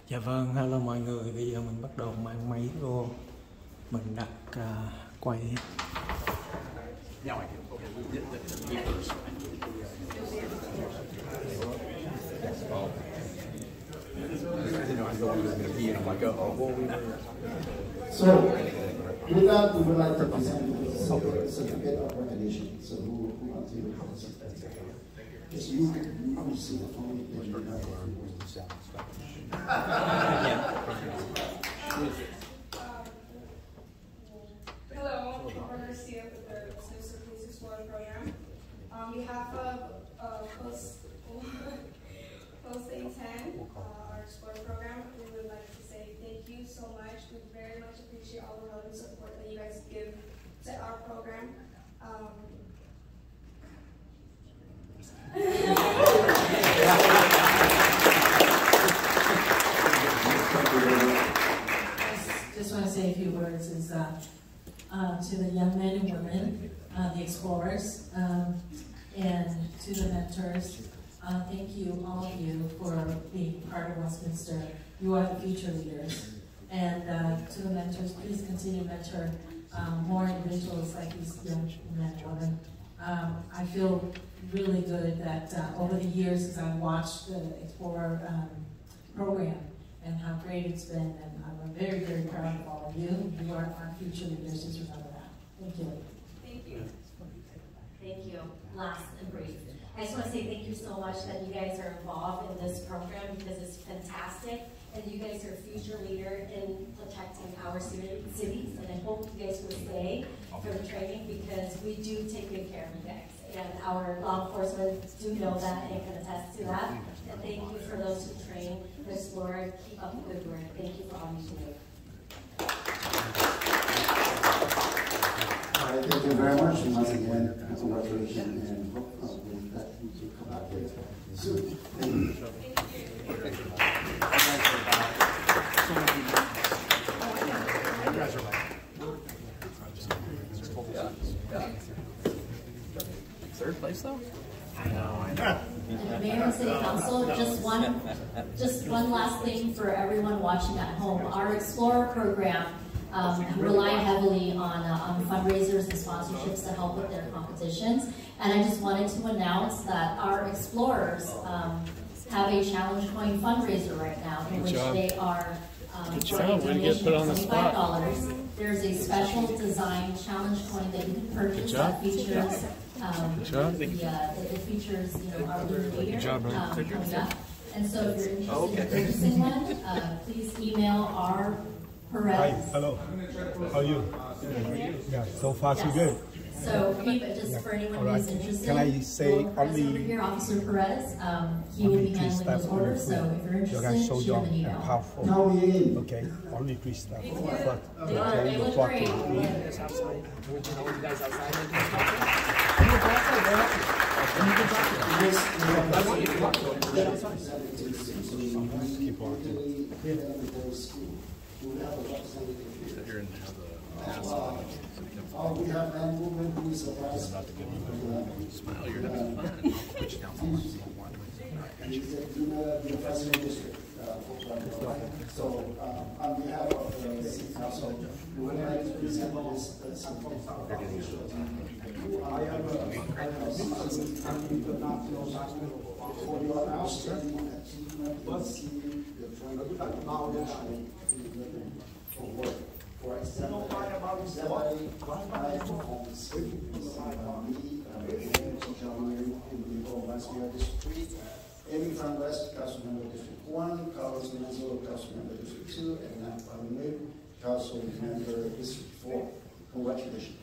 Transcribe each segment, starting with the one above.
Dạ vâng, hello mọi người, bây giờ mình bắt đầu mang máy vô. Mình đặt quay. So, with that, we would like to present the certificate of recognition. So, who wants to present? Just you see the phone. Hello, we're Garcia with the Westminster Police Explorer Program. On behalf of Post 810, our Explorer Program, we would like to say thank you so much. We very much appreciate all the love and support that you guys give to our program. Just want to say a few words to the young men and women, the explorers, and to the mentors. Thank you, all of you, for being part of Westminster. You are the future leaders. And to the mentors, please continue to mentor more individuals like these young men and women. I feel really good that over the years, as I've watched the Explorer program and how great it's been, and I'm very, very proud of all of you. You are our future leaders, just remember that. Thank you. Thank you. Thank you. Last and brief. I just want to say thank you so much that you guys are involved in this program because it's fantastic, and you guys are future leader in protecting our cities, and I hope you guys will stay for the training because we do take good care of you guys, and our law enforcement do know that and can attest to that. And thank you for those who train the Explorer. Keep up the good work. Thank you for all you do. All right, thank you very much. And once again, congratulations, and hopefully that you will come back here soon. Thank you. Third place though? And Mayor and City Council, just one last thing for everyone watching at home. Our Explorer program rely heavily on fundraisers and sponsorships to help with their competitions. And I just wanted to announce that our Explorers have a challenge coin fundraiser right now in which they are $25. There's a special design challenge coin that you can purchase that features it features our leader coming up. And so if you're interested in purchasing one, please email our Perez. Hi, hello. How are you? Yeah, so far so good. So just for anyone who's interested, can I say only over here, Officer Perez, he will be handling those orders. So if you're interested, so shoot young him an and email. powerful. No, okay, only 3 staff. They look great. Keep walking. We have man movement who is surprised. Smile, you're having fun. The president district. So, on behalf of the city council, we would like to present this something. I am an international for your outstanding achievement in seeing the knowledge for work. For example, exemplary performance by me, gentlemen in the Westminster District, Amy from West, Council Member District 1, Carlos Menzo, Council Member District 2, and Nat Palme, Council Member District 4. Congratulations.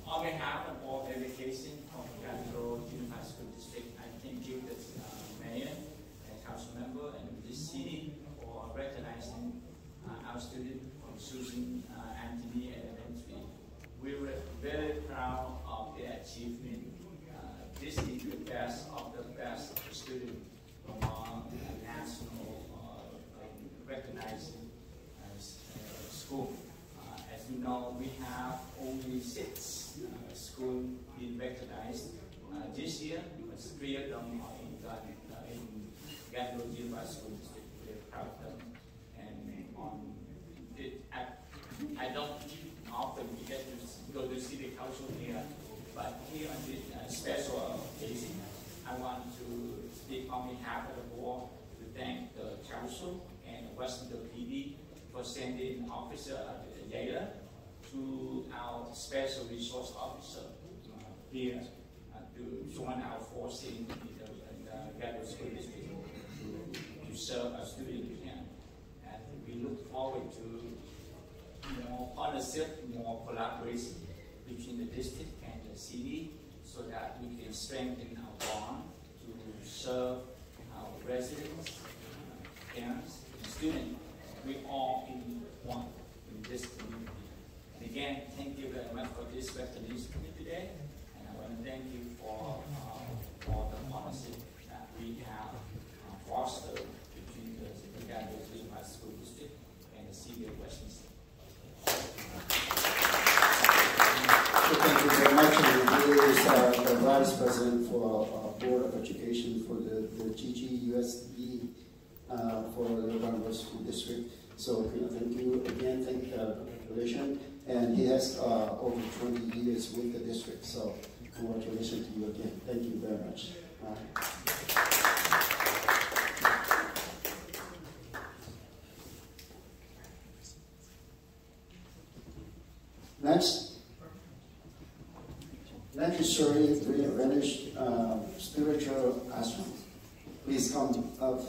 On behalf of all education of Capital Junior High School District, I thank you, the mayor and council member and this city for recognizing our student from Susan Anthony Elementary. We were very proud of their achievement. This is the best of the best student among national recognizing school. As you know, know, we have only 6 schools being recognized this year. But 3 of them are in Gatineau Unified School District. We're proud of them. And I don't often get to go to city council here, but here on this special occasion, I want to speak on behalf of the board to thank the council and Westminster PD for sending Officer Yayla to our Special Resource Officer here to join our force in the Gatineau School District to serve our students here. And we look forward to more partnership, more collaboration between the district and the city so that we can strengthen our bond to serve our residents, parents, and students. We all in one in this community. And again, thank you very much for this recognition today. And I want to thank you for the partnership that we have fostered between the Gatineau Unified School District and the city of Westminster. Thank you very much. And here is the Vice President for Board of Education for the GGUSD for the Gatineau School District. So thank you again, thank congratulations. And he has over 20 years with the district. So congratulations to you again. Thank you very much. Next is Shirley Reddish, spiritual ashram. Please come up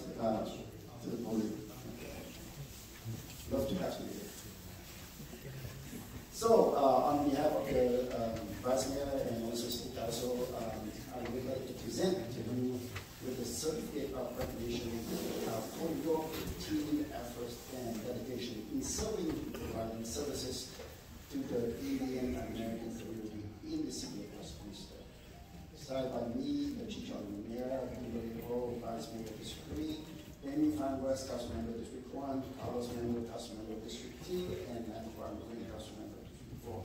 to the podium. Love to have you here. So, on behalf of the Vice Mayor and also City Council, I would like to present to you with the certificate of recognition for your continued efforts and dedication in serving and providing services to the Indian American community in the city of Westminster. Started by me, the Chief Mayor, Kimberly Ho, Vice Mayor District 3, Amy Fan West, Council Member District 1, Carlos Member, Council Member District 2, and Matthew Green, Council Member District 4.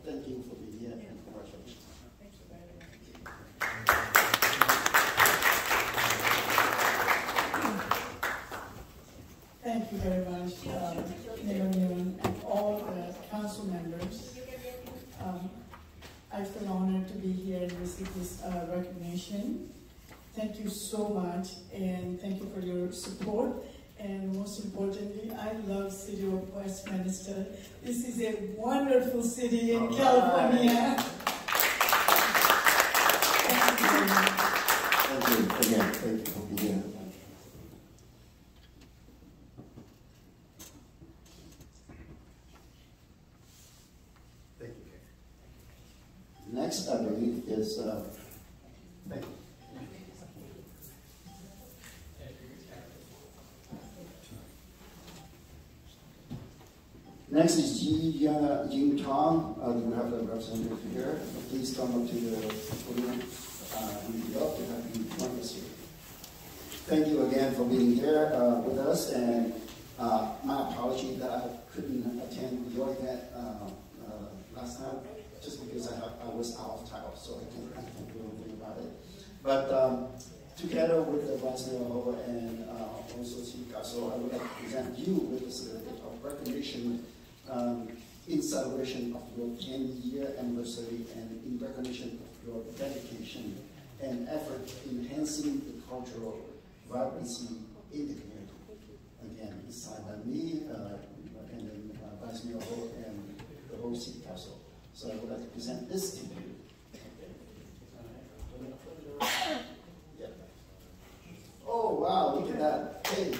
Thank you for being here and congratulations. Thank you very much, Mayor Nguyen, and all the council members. I feel honored to be here and receive this recognition. Thank you so much, and thank you for your support. And most importantly, I love City of Westminster. This is a wonderful city in California. Thank you again. Thank you for being here. Thank you. Next, I believe, is thank you. Next is Jing Tong. We have the representative here. Please come up to the podium. We'd love to have you join us here. Thank you again for being here with us. And my apology that I couldn't attend your event last time, just because I was out of town, so I can't do anything about it. But together with the Vice Mayor Ho and also City Council, I would like to present you with the certificate of recognition in celebration of your 10-year anniversary and in recognition of your dedication and effort in enhancing the cultural vibrancy in the community. Again, it's signed by me and then Vice Mayor Ho and the whole City Council. So I would like to present this to you. Yeah. Oh wow, look at that. Hey.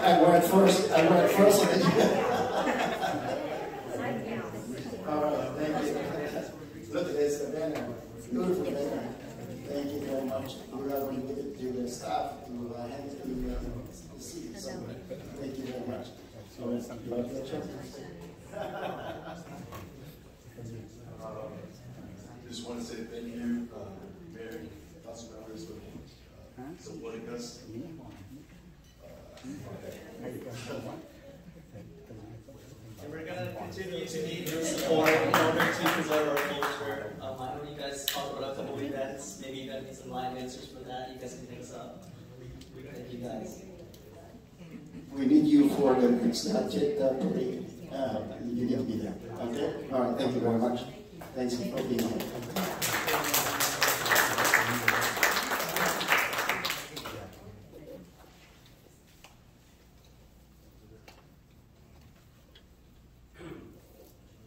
I went first. I went first. All right, thank you. Look at this, the banner. Beautiful banner. Thank you very much. We are going to give it to the staff to hand it to the city. So thank you very much. Just want to say thank you, Mary, council members for supporting us. And we're going to continue to need your support in order to preserve our culture. I know you guys talked about a couple of events. Maybe you guys need some live answers for that. You guys can pick us up. Thank you guys. We need you for the next budget parade. You need to be there. Okay? All right, thank you very much. Thanks for being here.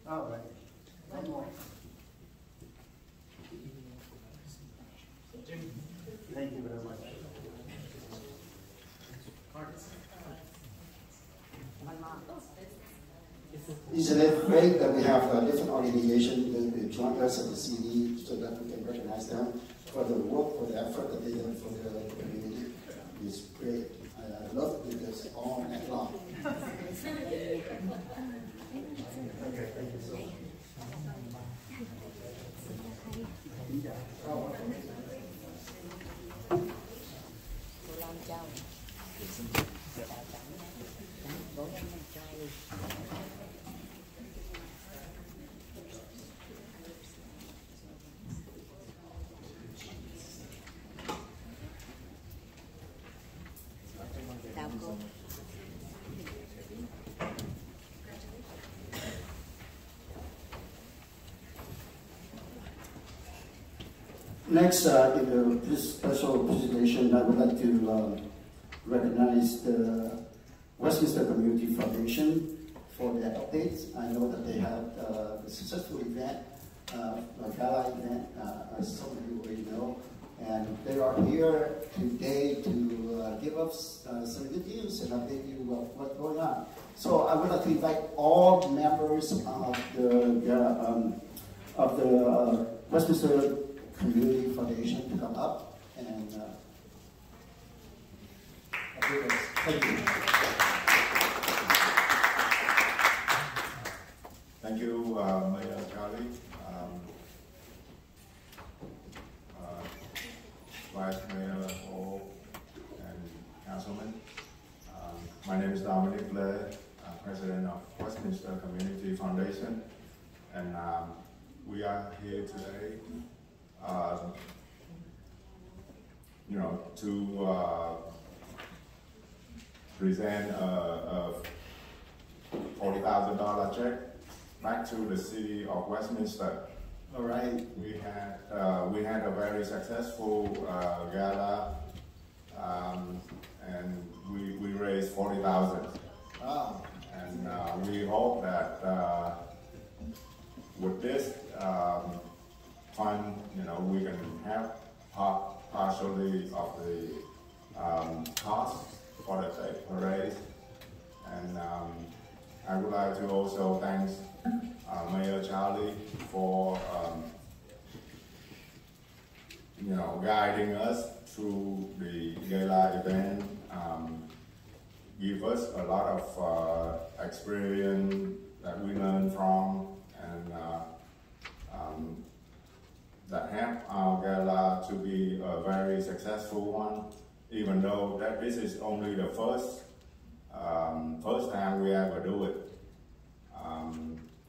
All right. One more. Thank you very much. Isn't it great that we have different organizations that join us at the CD so that we can recognize them for the work, for the effort that they did for the community? It's great. I love to do this all night long. Okay, thank you so much. Next, in this special presentation, I would like to recognize the Westminster Community Foundation for their updates. I know that they had a successful event, a gala event, as some of you already know, and they are here today to give us some good news and update you about what's going on. So I would like to invite all members of the Westminster Community Foundation to come up and update us. Thank you. Thank you, Mayor Charlie, Vice Mayor Ho, and Councilman. My name is Dominic Blair, President of Westminster Community Foundation, and we are here today, to present a $40,000 check back to the city of Westminster. All right. We had a very successful gala, and we raised $40,000. Wow. And we hope that with this fund, we can have partially of the cost for the parade. And I would like to also thank Mayor Charlie for guiding us through the gala event, give us a lot of experience that we learned from, and that helped our gala to be a very successful one, even though that this is only the first time we ever do it.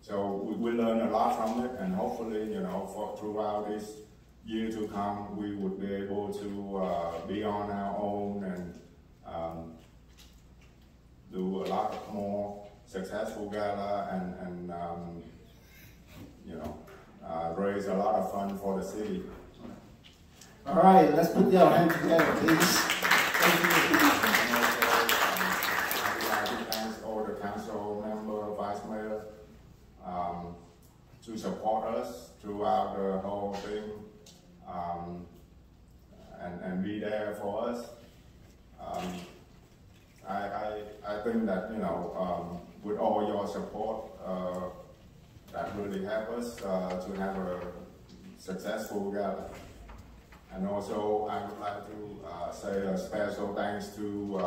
So we learn a lot from it, and hopefully, throughout this year to come, we would be able to be on our own and do a lot more successful gala and raise a lot of fun for the city. All right, let's put our hands together, please. Thank you. Thanks all the council member, vice mayor, to support us throughout the whole thing, and be there for us. I think that with all your support, that really helped us to have a successful gala. And also, I would like to say a special thanks to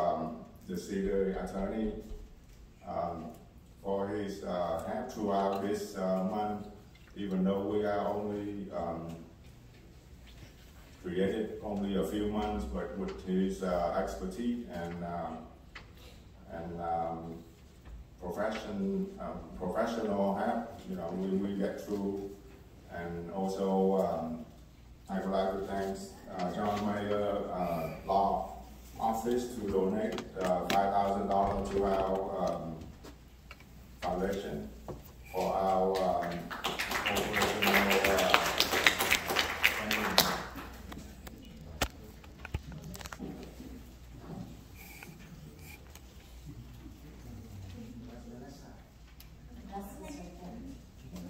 the city attorney for his help throughout this month, even though we are only created only a few months, but with his expertise and professional help, we get through. And also, I would like to thank John Mayer Law Office to donate $5,000 to our foundation for our operational training.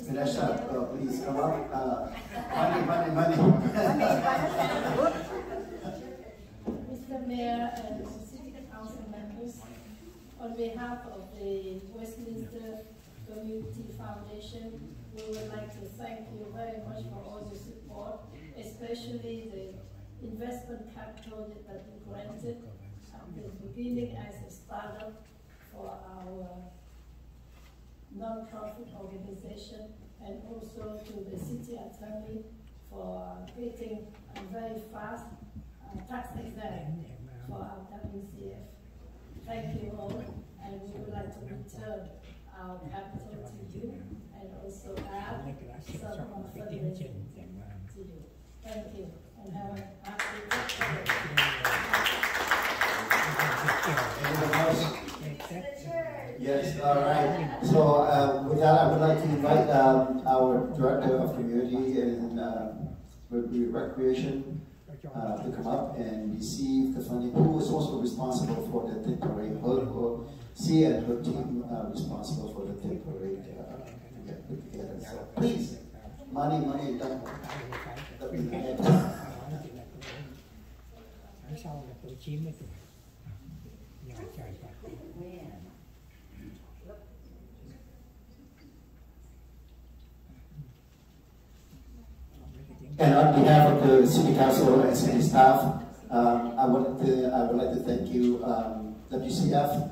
Vanessa, please come up. Money. Mr. Mayor and City Council members, on behalf of the Westminster Community Foundation, we would like to thank you very much for all your support, especially the investment capital that we granted at the beginning as a startup for our non-profit organization, and also to the city attorney for creating a very fast tax exempt for our WCF. Thank you all, and we would like to return our capital to you and also add some fundraising to you. Thank you, and have a happy Yes, all right. So with that, I would like to invite our Director of Community and Recreation to come up and receive the funding. Who is also responsible for the Tit Parade? She and her team responsible for the Tit Parade to get put together. So please, money, done. And on behalf of the City Council and City staff, I would like to thank you, WCF,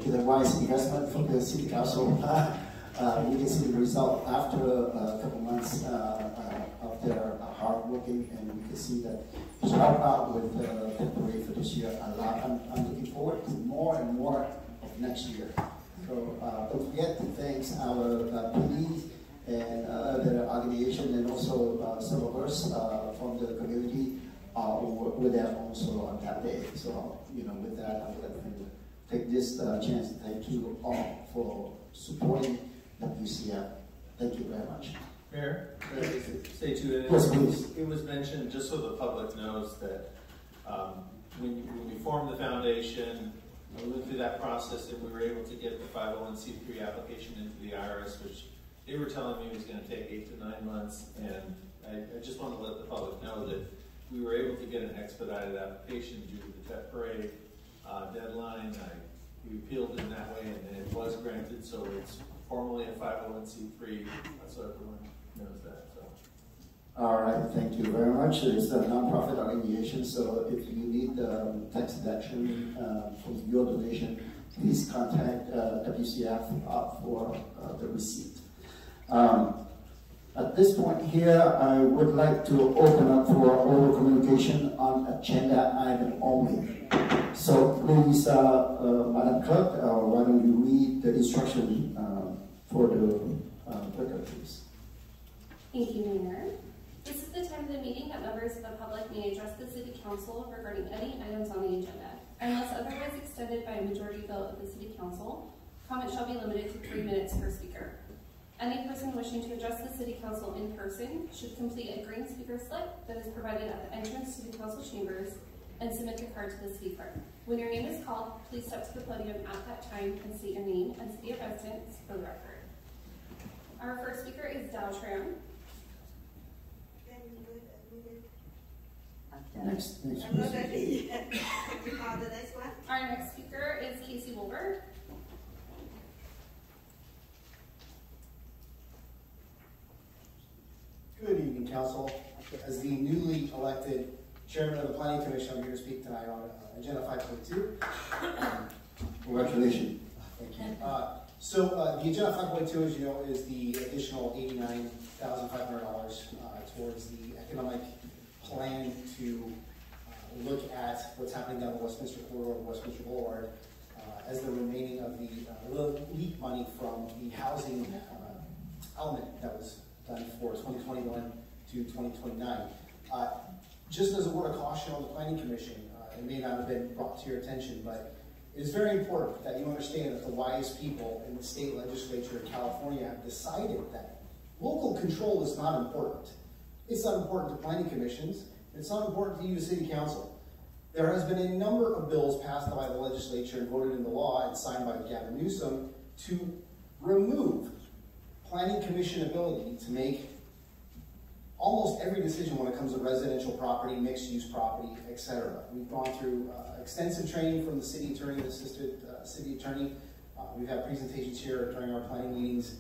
to the wise investment from the City Council. We can see the result after a couple months of their hard working, and we can see that it's helped out with the parade for this year a lot. I'm looking forward to more and more of next year. So don't forget to thank our police and other organization, and also some of us from the community were there also on that day. So with that, I would like to take this chance to thank you all for supporting WCF. Thank you very much. Mayor, stay tuned. Yes, please. It was mentioned, just so the public knows, that when we formed the foundation, we went through that process, and we were able to get the 501c3 application into the IRS, which they were telling me was going to take 8 to 9 months, and I just want to let the public know that we were able to get an expedited application due to the Tet Parade deadline. We appealed in that way, and it was granted, so it's formally a 501c3, so everyone knows that. So. All right, thank you very much. It's a nonprofit organization, so if you need tax deduction from your donation, please contact WCF for the receipt. At this point here, I would like to open up for oral communication on agenda item only. So please, Madam Clerk, why don't you read the instruction for the clerk, please. Thank you, Mayor. This is the time of the meeting that members of the public may address the City Council regarding any items on the agenda. Unless otherwise extended by a majority vote of the City Council, comment shall be limited to 3 minutes per speaker. Any person wishing to address the City Council in person should complete a green speaker slip that is provided at the entrance to the Council chambers and submit the card to the City Clerk. When your name is called, please step to the podium at that time and state your name and city of residence for the record. Our first speaker is Dow Tram. Next. The next one. Our next speaker is Casey Wolver. Good evening, Council. As the newly elected Chairman of the Planning Commission, I'm here to speak tonight on Agenda 5.2. Congratulations. Thank you. So the Agenda 5.2, as you know, is the additional $89,500 towards the economic plan to look at what's happening down the Westminster corridor of Westminster Boulevard as the remaining of the LEAP money from the housing element that was done for 2021 to 2029. Just as a word of caution on the Planning Commission, it may not have been brought to your attention, but it is very important that you understand that the wise people in the state legislature in California have decided that local control is not important. It's not important to planning commissions. It's not important to you, the city council. There has been a number of bills passed by the legislature and voted into law and signed by Gavin Newsom to remove planning commission ability to make almost every decision when it comes to residential property, mixed-use property, etc. We've gone through extensive training from the city attorney, the assistant city attorney. We've had presentations here during our planning meetings.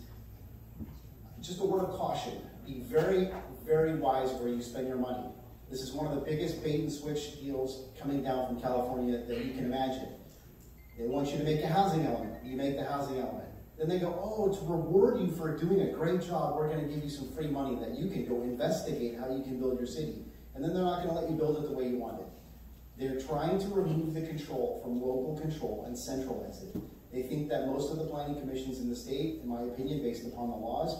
Just a word of caution, be very, very wise where you spend your money. This is one of the biggest bait and switch deals coming down from California that you can imagine. They want you to make a housing element. You make the housing element. Then they go, oh, to reward you for doing a great job, we're going to give you some free money that you can go investigate how you can build your city. And then they're not going to let you build it the way you want it. They're trying to remove the control from local control and centralize it. They think that most of the planning commissions in the state, in my opinion, based upon the laws,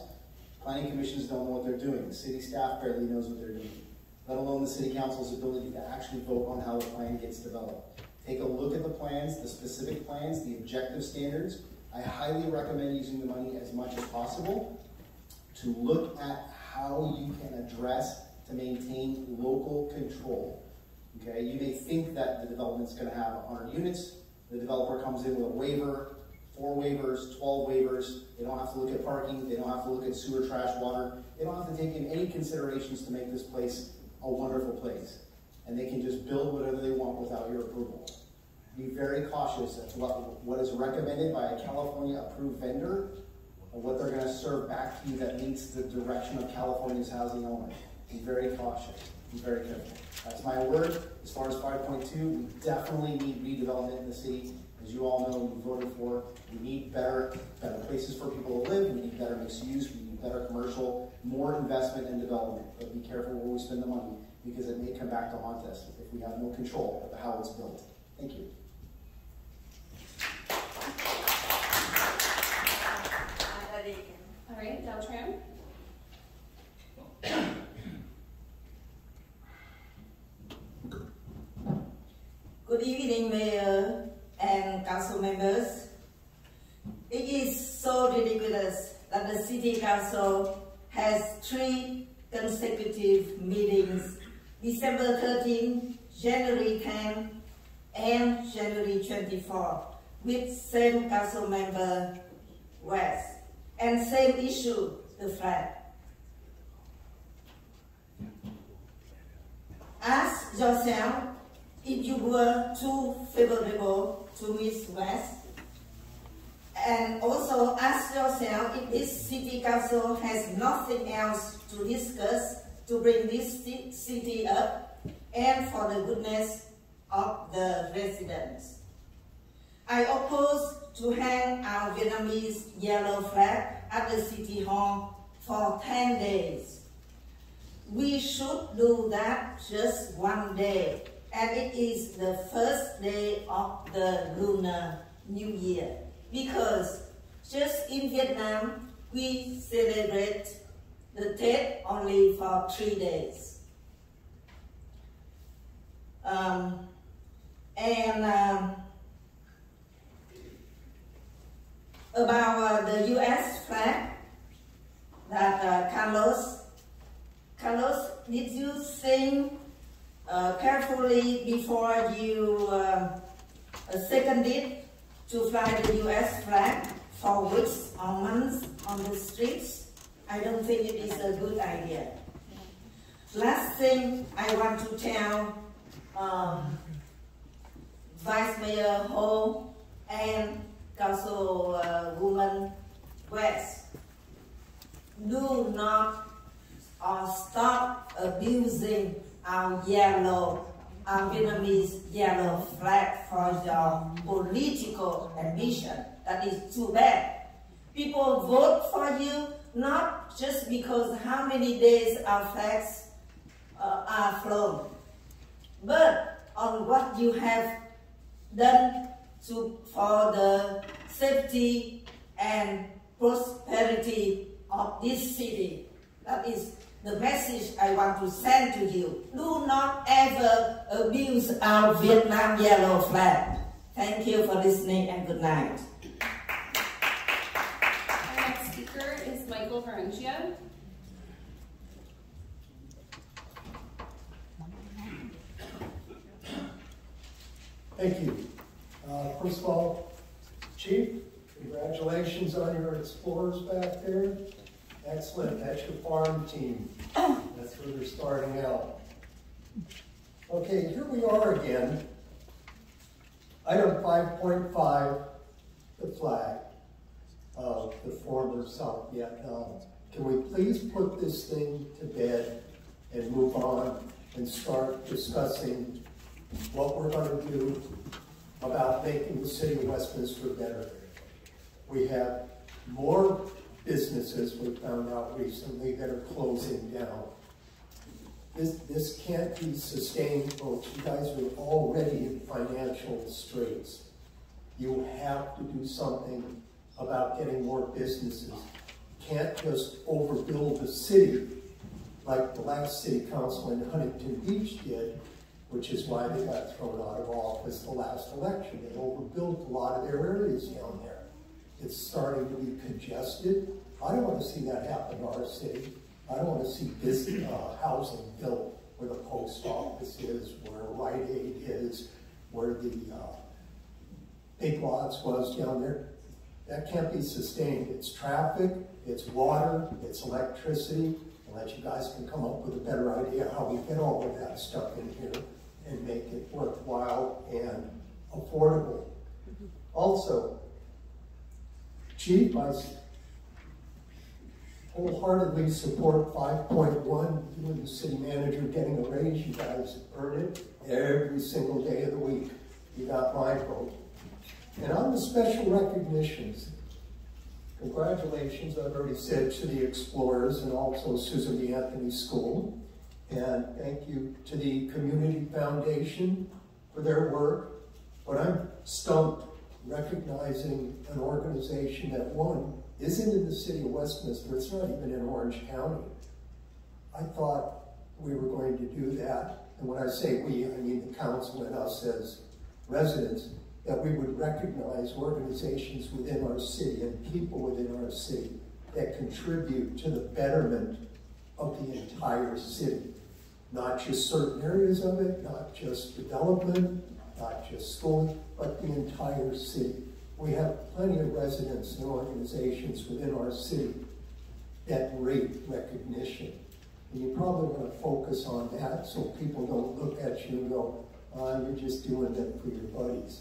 planning commissions don't know what they're doing. The city staff barely knows what they're doing, let alone the city council's ability to actually vote on how a plan gets developed. Take a look at the plans, the specific plans, the objective standards. I highly recommend using the money as much as possible to look at how you can address to maintain local control. Okay, you may think that the development's going to have 100 units. The developer comes in with a waiver, 4 waivers, 12 waivers. They don't have to look at parking. They don't have to look at sewer, trash, water. They don't have to take in any considerations to make this place a wonderful place. And they can just build whatever they want without your approval. Be very cautious as to what is recommended by a California-approved vendor and what they're going to serve back to you that meets the direction of California's housing element. Be very cautious. Be very careful. That's my word. As far as 5.2, we definitely need redevelopment in the city. As you all know, we voted for. We need better places for people to live. We need better mixed use. We need better commercial, more investment and development. But be careful where we spend the money because it may come back to haunt us if we have no control of how it's built. Thank you. All right, Deltram. Good evening, Mayor and Council members. It is so ridiculous that the City Council has 3 consecutive meetings, December 13, January 10, and January 24, with same Council member West, and same issue, the flag. Ask yourself if you were too favorable to Ms. West, and also ask yourself if this City Council has nothing else to discuss to bring this city up and for the goodness of the residents. I oppose to hang our Vietnamese yellow flag at the City Hall for 10 days. We should do that just one day, and it is the first day of the Lunar New Year, because just in Vietnam, we celebrate the Tết only for 3 days. About the U.S. flag, that Carlos, did you think carefully before you seconded to fly the U.S. flag for weeks or months on the streets? I don't think it is a good idea. Last thing I want to tell Vice Mayor Ho and Councilwoman West, do not stop abusing our Vietnamese yellow flag for your political ambition. That is too bad. People vote for you not just because how many days our flags are flown. you have done for the safety and prosperity of this city. That is the message I want to send to you. Do not ever abuse our Vietnam yellow flag. Thank you for listening and good night. Our next speaker is Michael Varengio. Thank you. First of all, Chief, congratulations on your explorers back there. Excellent, that's your farm team. That's where they're starting out. Okay, here we are again. Item 5.5, the flag of the former South Vietnam. Can we please put this thing to bed and move on and start discussing what we're going to do about making the city of Westminster better? We have more businesses we found out recently that are closing down. This can't be sustained, folks. You guys are already in financial straits. You have to do something about getting more businesses. Can't just overbuild the city like the last city council in Huntington Beach did, which is why they got thrown out of office the last election. They overbuilt a lot of their areas down there. It's starting to be congested. I don't want to see that happen to our city. I don't want to see this housing built where the post office is, where Rite Aid is, where the Big Lots was down there. That can't be sustained. It's traffic, it's water, it's electricity. Unless you guys can come up with a better idea how we get all of that stuff in here and make it worthwhile and affordable. Also, Chief, I wholeheartedly support 5.1, you and the city manager getting a raise. You guys earn it every single day of the week. You got my vote. And on the special recognitions, congratulations, I've already said, to the Explorers and also Susan B. Anthony School. And thank you to the Community Foundation for their work. But I'm stumped recognizing an organization that, one, isn't in the city of Westminster, it's not even in Orange County. I thought we were going to do that, and when I say we, I mean the council and us as residents, that we would recognize organizations within our city and people within our city that contribute to the betterment of the entire city. Not just certain areas of it, not just development, not just schooling, but the entire city. We have plenty of residents and organizations within our city that rate recognition. And you probably want to focus on that so people don't look at you and go, oh, you're just doing that for your buddies.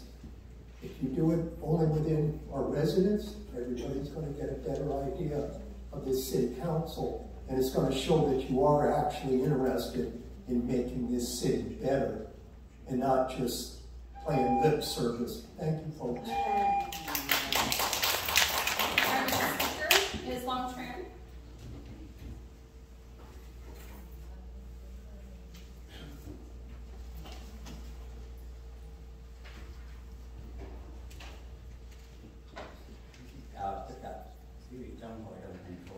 If you do it only within our residents, everybody's going to get a better idea of this city council, and it's going to show that you are actually interested in making this city better and not just playing lip service. Thank you, folks. Our next speaker is Long Tran. Chào tất cả quý vị trong hội đồng thành phố.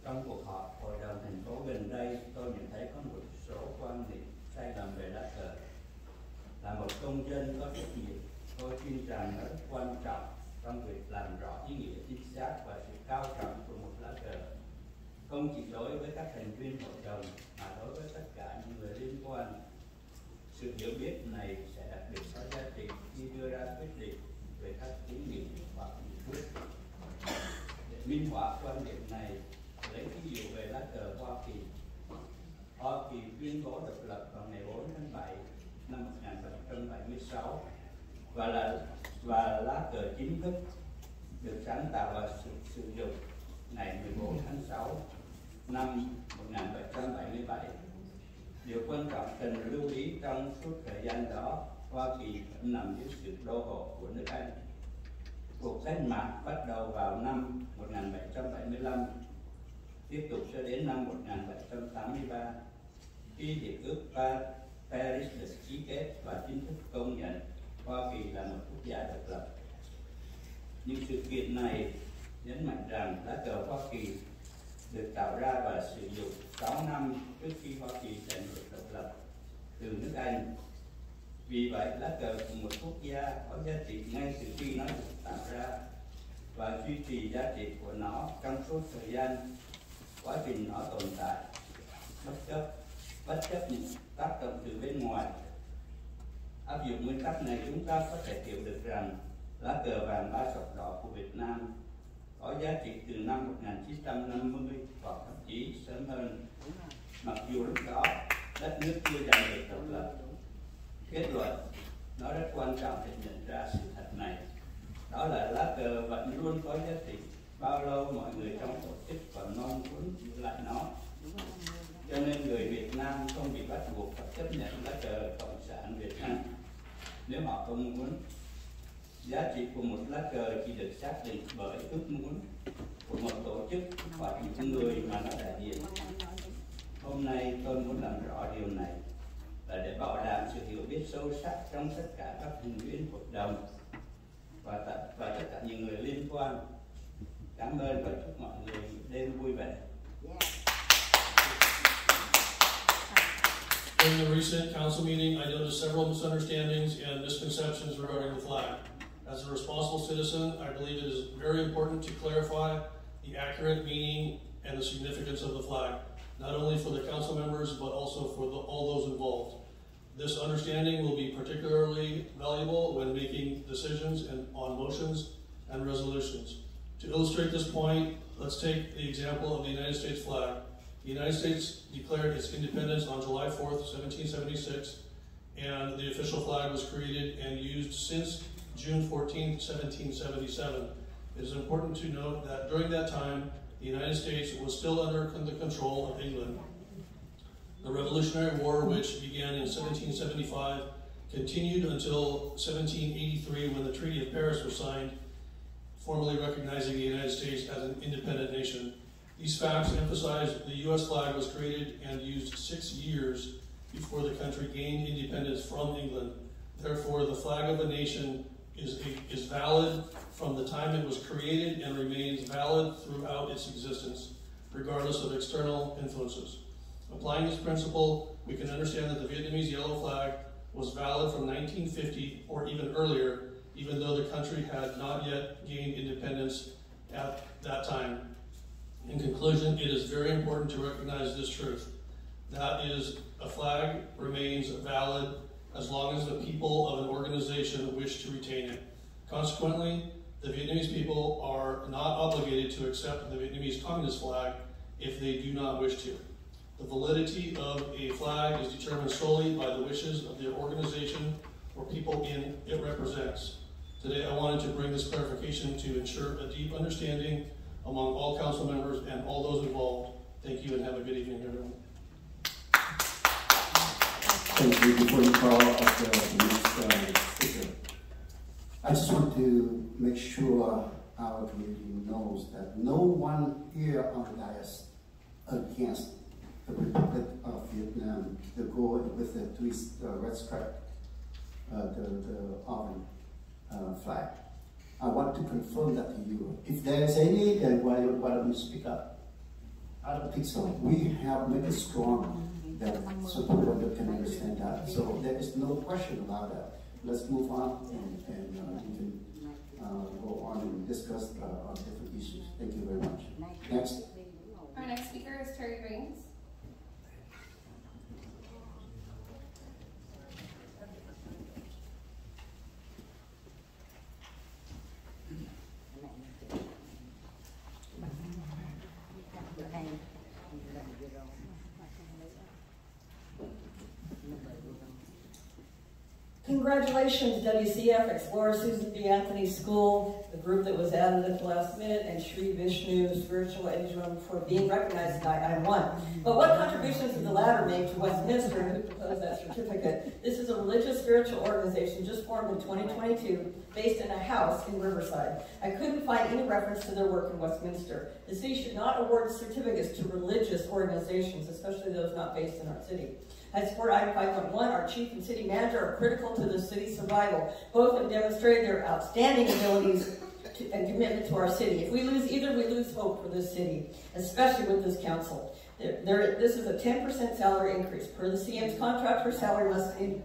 Trong cuộc họp hội đồng thành phố gần đây, tôi nhận thấy có một số quan điểm sai lầm về lá cờ. Là một công dân có trách nhiệm, tôi tin rằng nó rất quan trọng trong việc làm rõ ý nghĩa chính xác và sự cao trọng của một lá cờ, không chỉ đối với các thành viên hội đồng mà đối với tất cả những người liên quan. Sự hiểu biết này sẽ đặc biệt có giá trị khi đưa ra quyết định về các kiến nghị hoặc nghị quyết. Để minh họa quan điểm này, lấy ví dụ về lá cờ Hoa Kỳ. Hoa Kỳ tuyên bố độc lập vào ngày 4 tháng 7 năm 1776 và lá cờ chính thức được sáng tạo và sử dụng ngày 14 tháng 6 năm 1777. Điều quan trọng cần lưu ý trong suốt thời gian đó, Hoa Kỳ vẫn nằm dưới sự đô hộ của nước Anh. Cuộc cách mạng bắt đầu vào năm 1775, tiếp tục cho đến năm 1783, khi Hiệp ước Paris được ký kết và chính thức công nhận Hoa Kỳ là một quốc gia độc lập. Những sự kiện này nhấn mạnh rằng lá cờ Hoa Kỳ được tạo ra và sử dụng 6 năm trước khi Hoa Kỳ giành được độc lập từ nước Anh. Vì vậy, lá cờ của một quốc gia có giá trị ngay từ khi nó được tạo ra và duy trì giá trị của nó trong suốt thời gian quá trình nó tồn tại, bất chấp những tác động từ bên ngoài. Áp dụng nguyên tắc này, chúng ta có thể hiểu được rằng lá cờ vàng ba sọc đỏ của Việt Nam có giá trị từ năm 1950 hoặc thậm chí sớm hơn, mặc dù lúc đó đất nước chưa giành được độc lập. Kết luận, nó rất quan trọng để nhận ra sự thật này, đó là lá cờ vẫn luôn có giá trị bao lâu mọi người trong tổ chức còn mong muốn giữ lại nó. Cho nên người Việt Nam không bị bắt buộc phải chấp nhận lá cờ Cộng sản Việt Nam nếu họ không muốn. Giá trị của một lá cờ chỉ được xác định bởi ước muốn của một tổ chức hoặc những người mà nó đại diện. Hôm nay tôi muốn làm rõ điều này là để bảo đảm sự hiểu biết sâu sắc trong tất cả các thành viên hội đồng và tất cả những người liên quan. Cảm ơn và chúc mọi người đêm vui vẻ. In the recent council meeting, I noticed several misunderstandings and misconceptions regarding the flag. As a responsible citizen, I believe it is very important to clarify the accurate meaning and the significance of the flag, not only for the council members, but also for all those involved. This understanding will be particularly valuable when making decisions on motions and resolutions. To illustrate this point, let's take the example of the United States flag. The United States declared its independence on July 4th, 1776, and the official flag was created and used since June 14th, 1777. It is important to note that during that time, the United States was still under the control of England. The Revolutionary War, which began in 1775, continued until 1783 when the Treaty of Paris was signed, formally recognizing the United States as an independent nation. These facts emphasize the U.S. flag was created and used 6 years before the country gained independence from England. Therefore, the flag of a nation is valid from the time it was created and remains valid throughout its existence, regardless of external influences. Applying this principle, we can understand that the Vietnamese yellow flag was valid from 1950 or even earlier, even though the country had not yet gained independence at that time. In conclusion, it is very important to recognize this truth. That is, a flag remains valid as long as the people of an organization wish to retain it. Consequently, the Vietnamese people are not obligated to accept the Vietnamese Communist flag if they do not wish to. The validity of a flag is determined solely by the wishes of the organization or people it represents. Today, I wanted to bring this clarification to ensure a deep understanding among all council members and all those involved. Thank you and have a good evening, everyone. Thank you. Before you call up the next speaker, I just want to make sure our community knows that no one here on the dais against the Republic of Vietnam, the gold with the twist red stripe, the oven flag. I want to confirm that to you. If there's any, then why don't you speak up? I don't think so. We have made it strong that support that can understand that. So there is no question about that. Let's move on and we can go on and discuss on different issues. Thank you very much. Next. Our next speaker is Terry Raines. Congratulations, WCF, Explorer Susan B. Anthony School, the group that was added at the last minute, and Sri Vishnu Spiritual Ashram for being recognized by I1. But what contributions did the latter make to Westminster, who proposed that certificate? This is a religious spiritual organization just formed in 2022, based in a house in Riverside. I couldn't find any reference to their work in Westminster. The city should not award certificates to religious organizations, especially those not based in our city. I support item 5.1. Our chief and city manager are critical to the city's survival. Both have demonstrated their outstanding abilities and commitment to our city. If we lose either, we lose hope for this city, especially with this council. This is a 10% salary increase. Per the CM's contract, her salary must be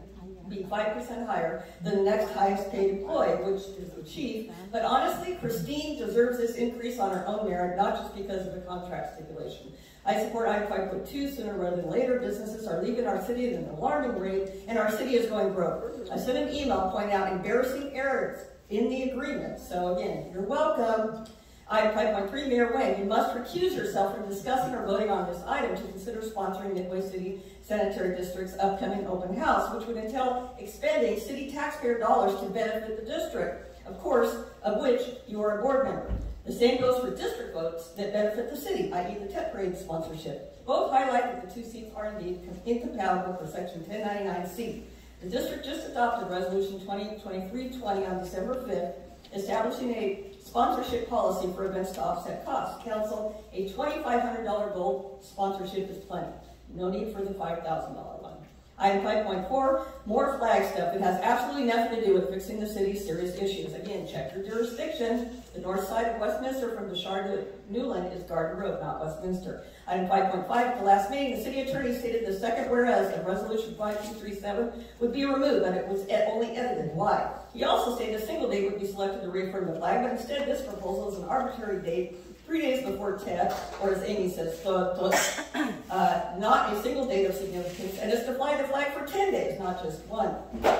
5% higher than the next highest paid employee, which is the chief. But honestly, Christine deserves this increase on her own merit, not just because of the contract stipulation. I support item 5.2. Sooner rather than later, businesses are leaving our city at an alarming rate, and our city is going broke. I sent an email pointing out embarrassing errors in the agreement. So again, you're welcome. Item 5.3, Mayor Wayne, you must recuse yourself from discussing or voting on this item to consider sponsoring Midway City Sanitary District's upcoming open house, which would entail expending city taxpayer dollars to benefit the district, of course, of which you are a board member. The same goes for district votes that benefit the city, i.e. the TEP parade sponsorship. Both highlight that the two seats are indeed incompatible for Section 1099C. The district just adopted Resolution 2023-20 on December 5th, establishing a sponsorship policy for events to offset costs. Council, a $2,500 gold sponsorship is plenty. No need for the $5,000 one. Item 5.4, more flag stuff. It has absolutely nothing to do with fixing the city's serious issues. Again, check your jurisdiction. The north side of Westminster from Bouchard to Newland is Garden Road, not Westminster. Item 5.5, at the last meeting, the city attorney stated the second whereas of Resolution 5237 would be removed, but it was only edited. Why? He also stated a single date would be selected to reaffirm the flag, but instead this proposal is an arbitrary date 3 days before TED, or as Amy says, not a single date of significance, and is to fly the flag for 10 days, not just one.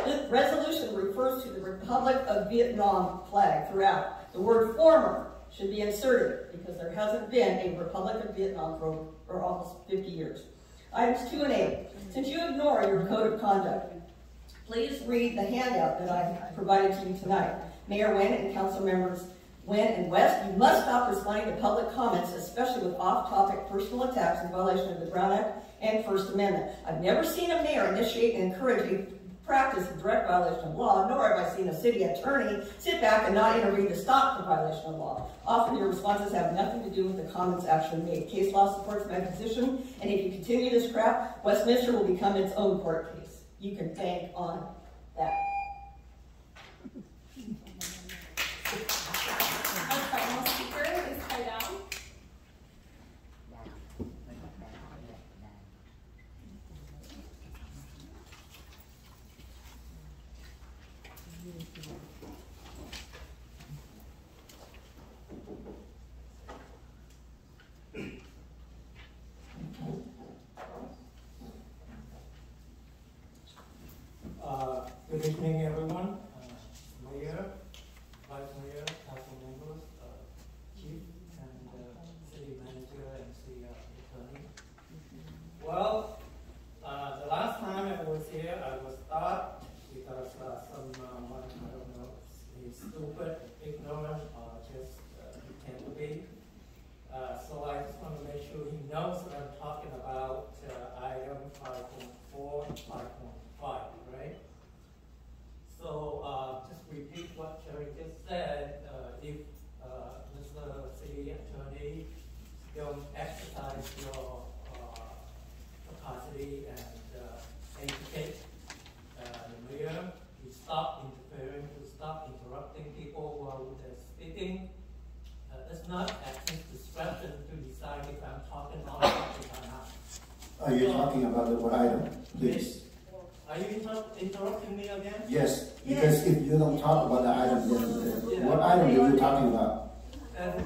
This resolution refers to the Republic of Vietnam flag throughout. The word former should be inserted because there hasn't been a Republic of Vietnam for almost 50 years. Items 2 and 8. Since you ignore your code of conduct, please read the handout that I provided to you tonight. Mayor Nguyen and council members Nguyen and West, you must stop responding to public comments, especially with off-topic personal attacks in violation of the Brown Act and First Amendment. I've never seen a mayor initiate and encourage a practice of direct violation of law, nor have I seen a city attorney sit back and not intervene to stop the violation of law. Often your responses have nothing to do with the comments actually made. Case law supports my position, and if you continue this crap, Westminster will become its own court case. You can bank on that. Our final speaker is Cardell. Good evening, everyone. Mayor, Vice Mayor, council members, Chief, and City Manager and City Attorney. Well, the last time I was here, I was stopped because someone, I don't know, is stupid, ignorant, or just pretend to be. So I just want to make sure he knows what I'm talking about, item 5.4, 5.5, right? So just repeat what Jerry just said. If Mr. City Attorney don't exercise your capacity and educate the mayor, to stop interfering, to stop interrupting people while they're speaking. It's not at his discretion to decide if I'm talking on topic or not. Are you talking about what item, please? Are you interrupting me again? Yes, because if you don't talk about the item, then what item are you talking about?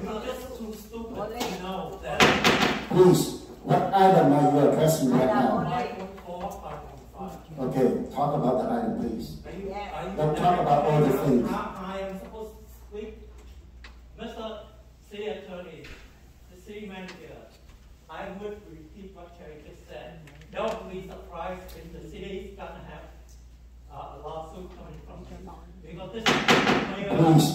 You're just too stupid to know that. Please, what item are you addressing right now? 5.4, 5.5. Okay, talk about the item, please. Are you Don't talk about all the things. I am supposed to speak. Mr. City Attorney, the City Manager, I would repeat what Terry just said. Don't be surprised if the city is going to have a lawsuit coming from him. Because this is Please,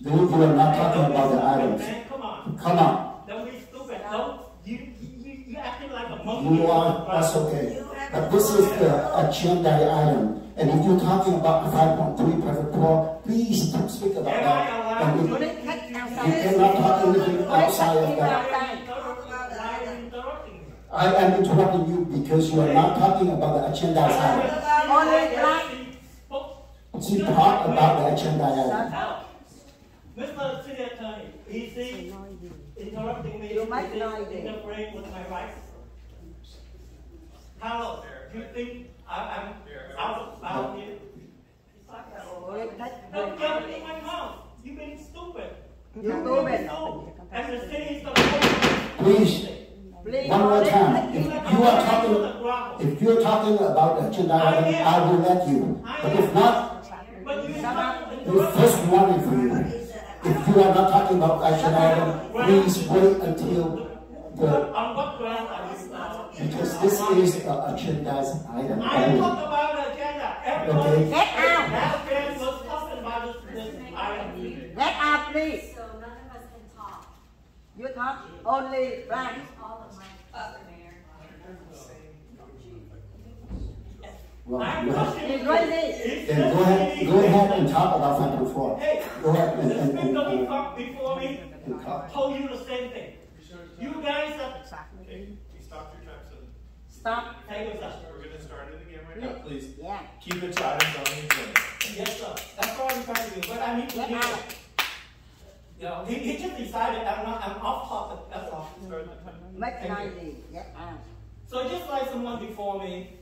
you are not talking about the items. Man, come on. Come on. Don't be stupid. Don't, you acting like a monkey. You are, that's okay. But this is the agenda item. And if you're talking about 5.3, private poor, please don't speak about that. And you cannot talk anything outside of that. I am interrupting you because you are not talking about the agenda item. Only black. So talk about the agenda item. Mr. City Attorney, is he interrupting me? Is he interfering with my rights? How do you think I'm out here? Don't get me in my mouth. You've been stupid. You've been stupid. And the city is the Please, one more time. If you're talking about the agenda item, I will let you. But if not, the first warning for you. If you are not talking about agenda item, please wait until because this is an agendized item. I talk about the agenda. Everybody Get out. That man was talking about this item. Get out, please. So none of us can talk. You talk only black. All of my mayor. Well, He's ready. then go ahead and talk about 5.4. Hey, Go ahead the speaker before me told you the same thing. You guys are... Stop your time, son. Stop. Thank you, sir. We're going to start it again right now, please. Yeah. Keep it to items on the agenda. Yes, sir. That's what I'm trying to do. But I need to hear it. You know, he just decided I'm off topic. That's all. Make an idea. Get out. So just like someone before me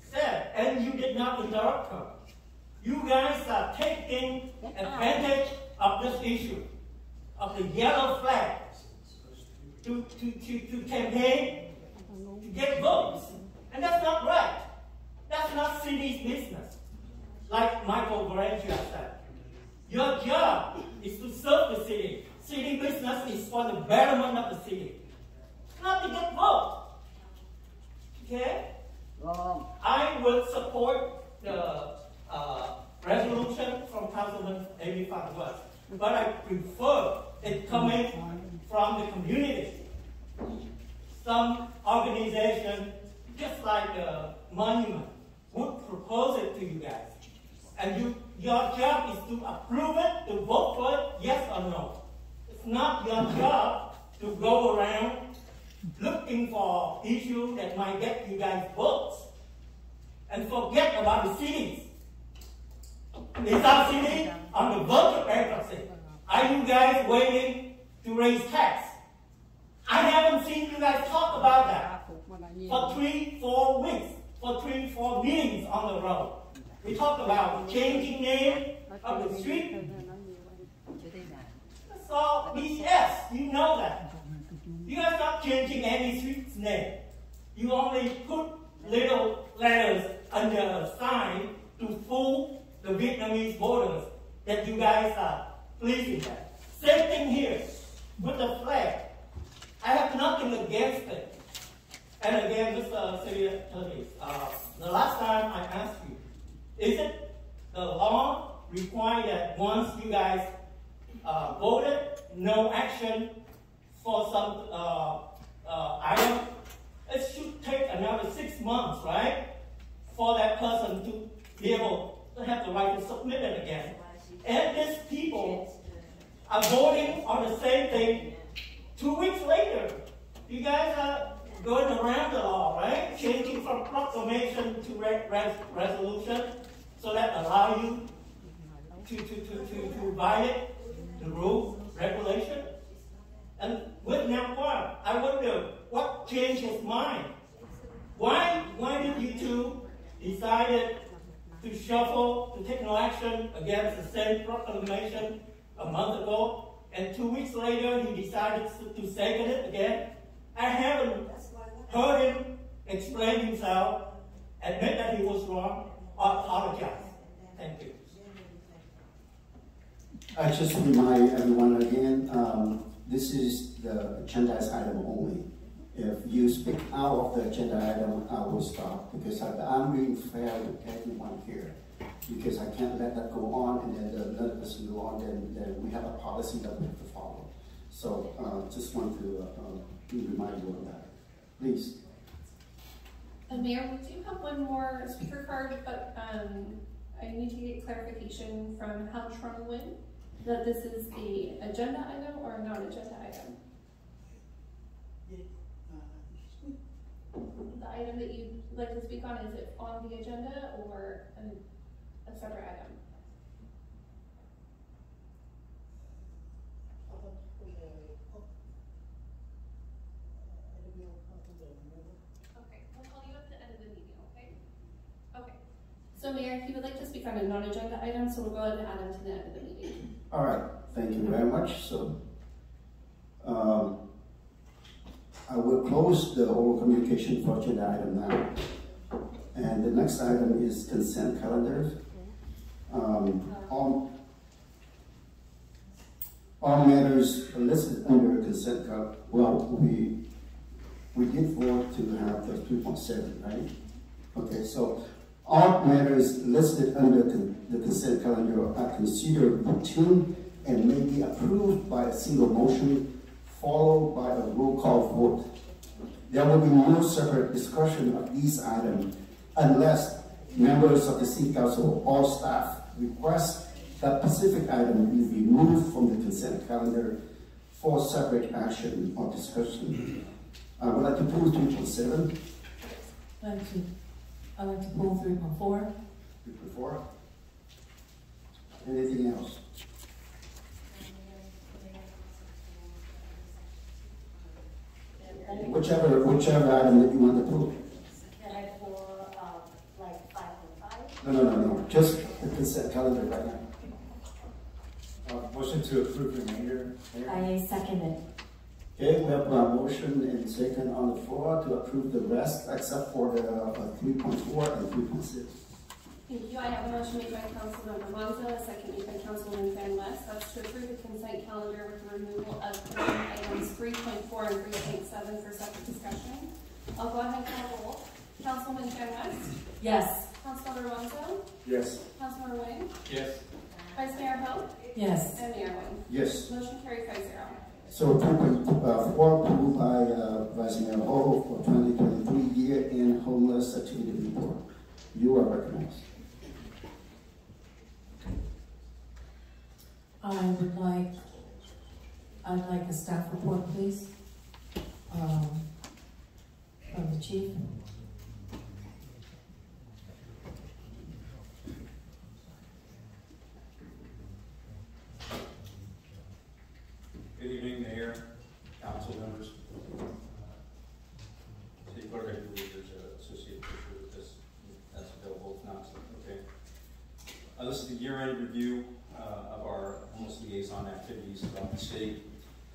said, and you did not interrupt her, you guys are taking advantage of this issue, of the yellow flag, to campaign, to get votes. And that's not right. That's not city's business. Like Michael Granger said, your job is to serve the city. City business is for the betterment of the city, not to get votes. Okay? I will support the resolution from Councilman David West, but I prefer it coming from the community. Some organization, just like the Monument, would propose it to you guys. And your job is to approve it, to vote for it, yes or no. It's not your job to go around looking for issues that might get you guys votes and forget about the cities. Is our city on the verge of bankruptcy? Are you guys waiting to raise tax? I haven't seen you guys talk about that for 3-4 weeks, for 3-4 meetings on the road. We talked about changing name of the street. That's all BS. You know that. You guys not changing any street's name. You only put little letters under a sign to fool the Vietnamese voters that you guys are pleasing them. Same thing here with the flag. I have nothing against it. And again, Mr. City Attorney, the last time I asked you, is it the law require that once you guys voted, no action for some item? It should take another 6 months, right? For that person to be able to have the right to submit it again. And these people are voting on the same thing 2 weeks later. You guys are going around the law, right? Changing from proclamation to resolution, so that allow you to violate the rules, regulation. And with Nam, I wonder what changed his mind. Why did you two decided to shuffle, to take no action against the same proclamation a month ago, and 2 weeks later he decided to second it again? I haven't heard him explain himself, admit that he was wrong, or apologize. Thank you. I just remind everyone again, this is the agenda item only. If you speak out of the agenda item, I will stop, because I'm being fair with everyone here. Because I can't let that go on, and then another person go on, then we have a policy that we have to follow. So just want to remind you of that. Please. Mayor, we do have one more speaker card, but I need to get clarification from Hal Trumwin that this is the agenda item or non-agenda item. item that you'd like to speak on? Is it on the agenda or a separate item? Okay, we'll call you at the end of the meeting, okay? Okay. So Mayor, if you would like to speak on a non-agenda item, so we'll go ahead and add them to the end of the meeting. All right, thank you very much. So I will close the oral communication for agenda item now. And the next item is consent calendar. All matters listed under consent calendar. Well, we did vote to have the 3.7, right? Okay, so all matters listed under the consent calendar are considered routine and may be approved by a single motion followed by a roll call vote. There will be no separate discussion of these items unless members of the City Council or staff request that specific item be removed from the consent calendar for separate action or discussion. I would like to pull 3.7. I'd like to pull 3.4. 3.4. Anything else? Whichever item that you want to pull. Can I pull like 5.5? No. Just the consent calendar right now. Motion to approve remainder. I second it. Okay, we have a motion and second on the floor to approve the rest except for the 3.4 and 3.6. Thank you. I have a motion made by Councilmember Monzo, a second made by Councilwoman Van West. That's to approve the consent calendar with the removal of items 3.4 and 3.7 for separate discussion. I'll go ahead and call roll. Councilwoman Van West? Yes. Councilmember Monzo? Yes. Councilmember Wing? Yes. Vice Mayor Ho? Yes. And Mayor Wing? Yes. Motion carried 5-0. So 2.4 approved by Vice Mayor Ho for 2023 year-end homeless activity report. You are recognized. I'd like a staff report, please, from the chief. Good evening, Mayor, council members. City Clerk, I believe there's an associated picture with this that's available. If not, okay. This is the year-end review of our homeless liaison activities throughout the city.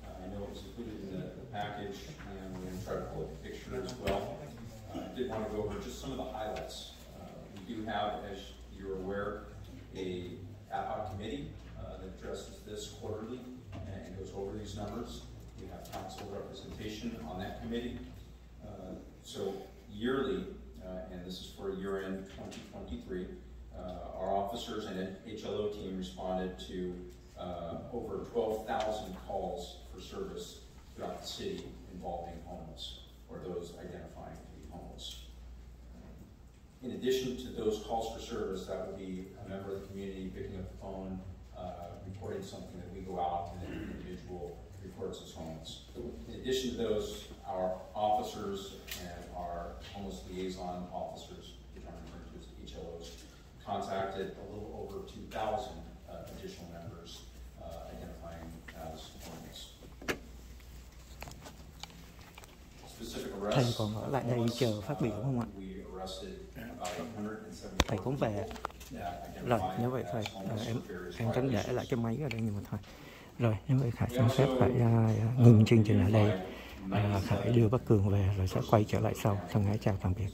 I know it was included in the package, and we're going to try to pull up a picture as well. I did want to go over just some of the highlights. We do have, as you're aware, a ad hoc committee that addresses this quarterly and goes over these numbers. We have council representation on that committee. So yearly, and this is for year-end 2023, our officers and HLO team responded to over 12,000 calls for service throughout the city involving homeless or those identifying to be homeless. In addition to those calls for service, that would be a member of the community picking up the phone, reporting something that we go out and an individual reports as homeless. In addition to those, our officers and our homeless liaison officers, which I'm referring to as HLOs, contacted a little over 2,000 additional members identifying as homeless. Specific arrests. Thầy còn ở lại đây chờ phát biểu không ạ? Thầy cũng về. Rồi, nếu vậy thôi, em tránh để lại cái máy ở đây nhưng mà thôi. Rồi, nếu vậy Khải xin phép phải ngừng chương trình ở đây. Khải đưa bác Cường về rồi sẽ quay trở lại sau. Thân ái chào tạm biệt.